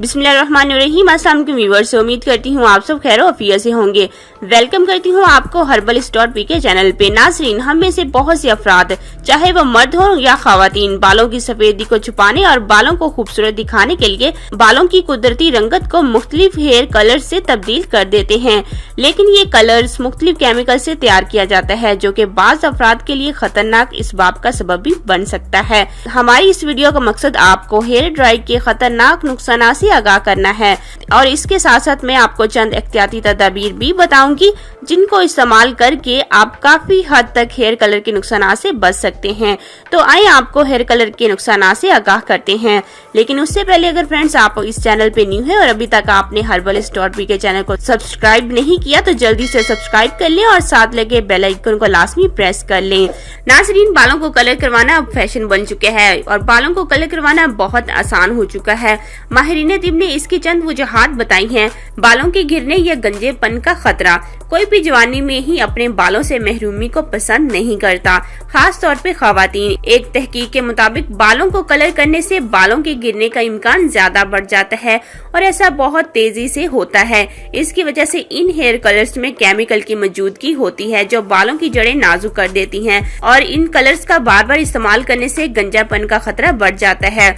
बिस्मिल्लाहिर्रहमानिर्रहीम। अस्सलाम वालेकुम व्यूअर्स, उम्मीद करती हूँ आप सब खैर आफियत से होंगे। वेलकम करती हूँ आपको हर्बलिस्ट.पी के चैनल पे। नाज़रीन, हम में से बहुत से अफराद, चाहे वो मर्द हो या खवातीन, बालों की सफेदी को छुपाने और बालों को खूबसूरत दिखाने के लिए बालों की कुदरती रंगत को मुख्तलिफ हेयर कलर से तब्दील कर देते हैं। लेकिन ये कलर्स मुख्तलिफ केमिकल से तैयार किया जाता है, जो कि बाज़ अफराद के लिए खतरनाक इसबाब का सबब भी बन सकता है। हमारी इस वीडियो का मकसद आपको हेयर ड्राई के खतरनाक नुकसान से आगाह करना है और इसके साथ साथ मैं आपको चंद एहतियाती तदाबीर भी बताऊंगी, जिनको इस्तेमाल करके आप काफी हद तक हेयर कलर के नुकसान से बच सकते हैं। तो आइए आपको हेयर कलर के नुकसान से आगाह करते हैं। लेकिन उससे पहले अगर फ्रेंड्स आप इस चैनल पे न्यू है और अभी तक आपने हर्बलिस्ट.पी के चैनल को सब्सक्राइब नहीं किया तो जल्दी से सब्सक्राइब कर लें और साथ लगे बेल आइकन को लाजमी प्रेस कर लें। नाज़रीन, बालों को कलर करवाना अब फैशन बन चुका है और बालों को कलर करवाना बहुत आसान हो चुका है। माहिरीन तिब ने इसकी चंद वजूहात बताई हैं। बालों के गिरने या गंजेपन का खतरा। कोई भी जवानी में ही अपने बालों से महरूमी को पसंद नहीं करता, खास तौर पे खवातीन। एक तहकीक के मुताबिक बालों को कलर करने से बालों के गिरने का इम्कान ज्यादा बढ़ जाता है और ऐसा बहुत तेजी से होता है। इसकी वजह से इन हेयर कलर्स में केमिकल की मौजूदगी होती है, जो बालों की जड़ें नाजुक कर देती हैं और इन कलर्स का बार बार इस्तेमाल करने से गंजापन का खतरा बढ़ जाता है।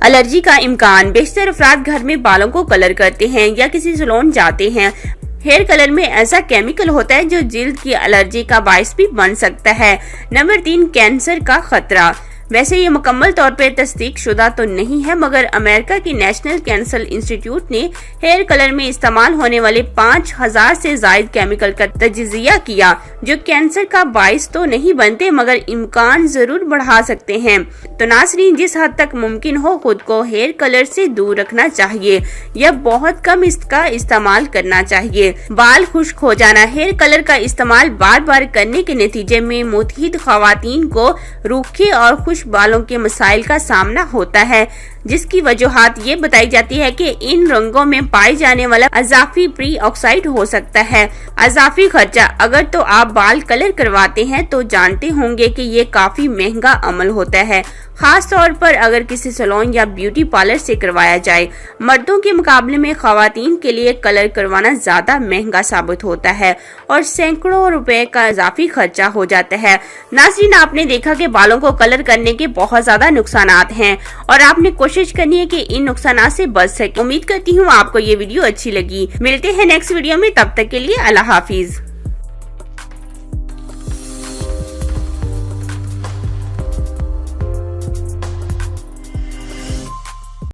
एलर्जी का इम्कान। बेशतर अफराद घर में बालों को कलर करते हैं या किसी सैलून जाते हैं। हेयर कलर में ऐसा केमिकल होता है जो जिल्द की एलर्जी का बायस भी बन सकता है। नंबर 3, कैंसर का खतरा। वैसे ये मुकम्मल तौर पे तस्दीक शुदा तो नहीं है, मगर अमेरिका की नेशनल कैंसर इंस्टीट्यूट ने हेयर कलर में इस्तेमाल होने वाले 5000 से जायद केमिकल का तजिया किया, जो कैंसर का बायस तो नहीं बनते मगर इम्कान जरूर बढ़ा सकते हैं। तो नाज़रीन, जिस हद तक मुमकिन हो खुद को हेयर कलर से दूर रखना चाहिए या बहुत कम इसका इस्तेमाल करना चाहिए। बाल खुश्क हो जाना। हेयर कलर का इस्तेमाल बार बार करने के नतीजे में मुतहिद खवातीन को रूखे और खुश्क बालों के मसाइल का सामना होता है, जिसकी वजूहात ये बताई जाती है कि इन रंगों में पाए जाने वाला अजाफी प्री ऑक्साइड हो सकता है। अजाफी खर्चा। अगर तो आप बाल कलर करवाते हैं तो जानते होंगे कि ये काफी महंगा अमल होता है, खास तौर पर अगर किसी सैलून या ब्यूटी पार्लर से करवाया जाए। मर्दों के मुकाबले में खवातीन के लिए कलर करवाना ज्यादा महंगा साबित होता है और सैकड़ों रुपए का इजाफी खर्चा हो जाता है। नाज़रीन, आपने देखा कि बालों को कलर करने के बहुत ज्यादा नुकसानात हैं और आपने कोशिश करनी है कि इन नुकसानात से बच सके। उम्मीद करती हूँ आपको ये वीडियो अच्छी लगी। मिलते हैं नेक्स्ट वीडियो में, तब तक के लिए अल्लाह हाफिज।